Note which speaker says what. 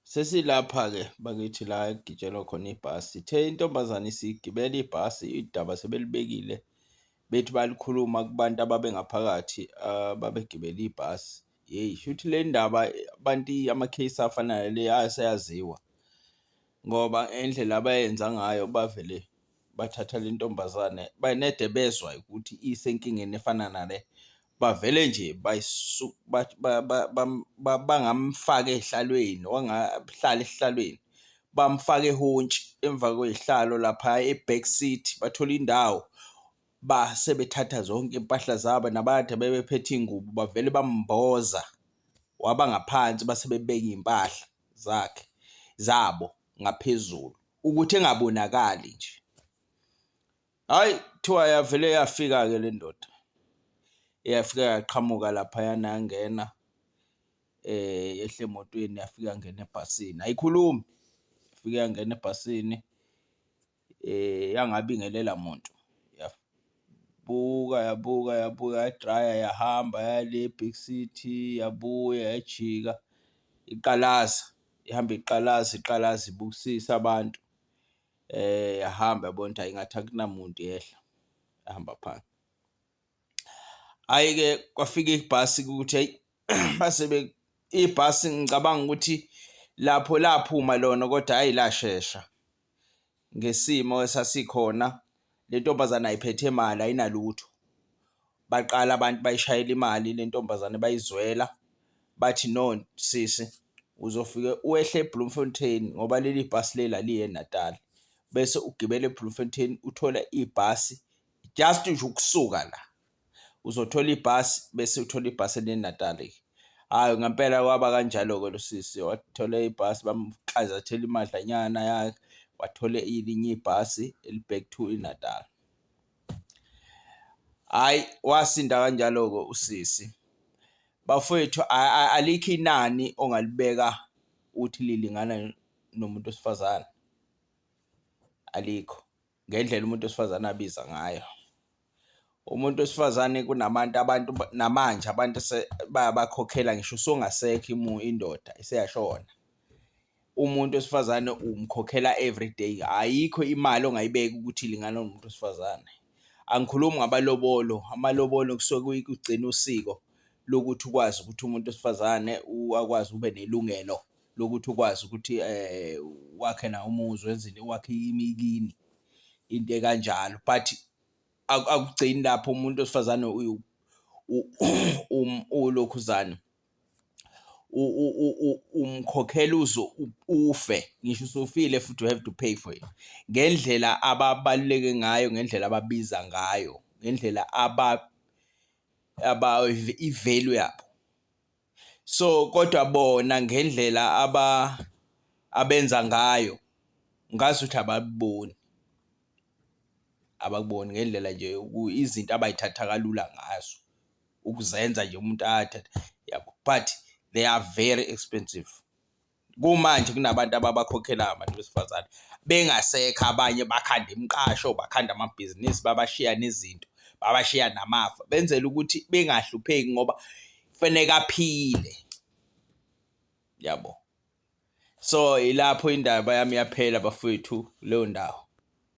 Speaker 1: Sesilapha ke bakithi la ekugijelwa khona ibhasi. Sithe intombazane isigibela ibhasi, idaba sebelibekile bethi balikhuluma kubantu ababengaphakathi ababegibela ibhasi. Yeyi, shuthi le ndaba abantu ama-case afana nale aseyaziwa ngoba indlela abayenza ngayo bavele bathatha le ntombazane banede bezwa ukuthi isenkingeni efana nale, bavele nje bangamfaka ehlalweni, wangahlala esihlalweni, bamfaka ehontshi emva kwey'hlalo lapha e-back seat, bathola indawo base bethatha zonke iy'mpahla zabo nabade bebephethe iy'ngubo bavele bamboza waba ngaphansi base bebeka iy'mpahla zakhe zabo ngaphezulu ukuthi engabonakali nje. Hhayi, kuthiwa yavele yafika-ke le ndoda, yafika yaqhamuka laphayana yangena yehle emotweni yafika yangena ebhasini, ayikhulumi, yafika yangena ebhasini yangabingelela muntu, yabuka yadraya yahamba yaya le back seat, yabuya yajika iqalaza, ihamba iqalaza ibukisisa abantu, yahamba yabona ukuthi hhayi ngathi akunamuntu yehla, yahamba phansi. Hhayi-ke kwafika ibhasi ukuthi hhayi base ibhasi ngicabanga ukuthi lapho laphuma lona kodwa hhayi lashesha ngesimo esasikhona. Le ntombazane ayiphethe mali, ayinalutho. Baqala abantu bayishayela imali le ntombazane bayizwela, bathi no sisi uzofike wehle eBloemfontein ngoba leli bhasi lela liye eNatali, bese ugibele eBloemfontein uthola ibhasi just nje ukusuka la uzothola ibhasi bese uthola ibhasi eNatali. Hhayi ngempela kwaba kanjalo-ke lo sisi wathola ibhasi bamxazathela imadlanyana yakhe, wathole elinye ibhasi eli-back to iNatali. Hhayi wasinda kanjalo-ke usisi. Bafowethu alikho inani ongalibeka uthi lilingana nomuntu wesifazane, alikho, ngendlela umuntu wesifazane abiza ngayo. Umuntu wesifazane abantu namanje abantu bayabakhokhela ngisho songasekho indoda iseyashona. Umuntu wesifazane umkhokhela everyday, ayikho imali ongayibeka ukuthi ilingana nomuntu wesifazane. Angikhulumi ngamalobolo, amalobolo kusuke kugcina usiko lokuthi ukwazi ukuthi umuntu wesifazane akwazi ube nelungelo lokuthi ukwazi ukuthi wakhe nawo umuzi wenzeni, wakhe imikini, into ekanjalo, but akugcini lapho. Umuntu wesifazane ulokhuzana umkhokhela uze ufe, ngisho usufile futhi you have to pay for it, ngendlela ababaluleke ngayo, ngendlela ababiza ngayo, ngendlela i-value yabo. So kodwa bona ngendlela abenza ngayo ngazi ukuthi abakuboni ngendlela nje izinto abayithatha kalula ngazo ukuzenza nje umuntu athathe, yabo, but they are very expensive. Kumanje kunabantu ababakhokhelayo abantu besifazane bengasekho, abanye bakhanda imiqasho, bakhanda amabhizinisi, babashiya nezinto, babashiya namafa, benzela ukuthi bengahlupheki ngoba kufaneke aphile, yabo. So ilapho indaba yami yaphela bafowethu, leyo ndawo.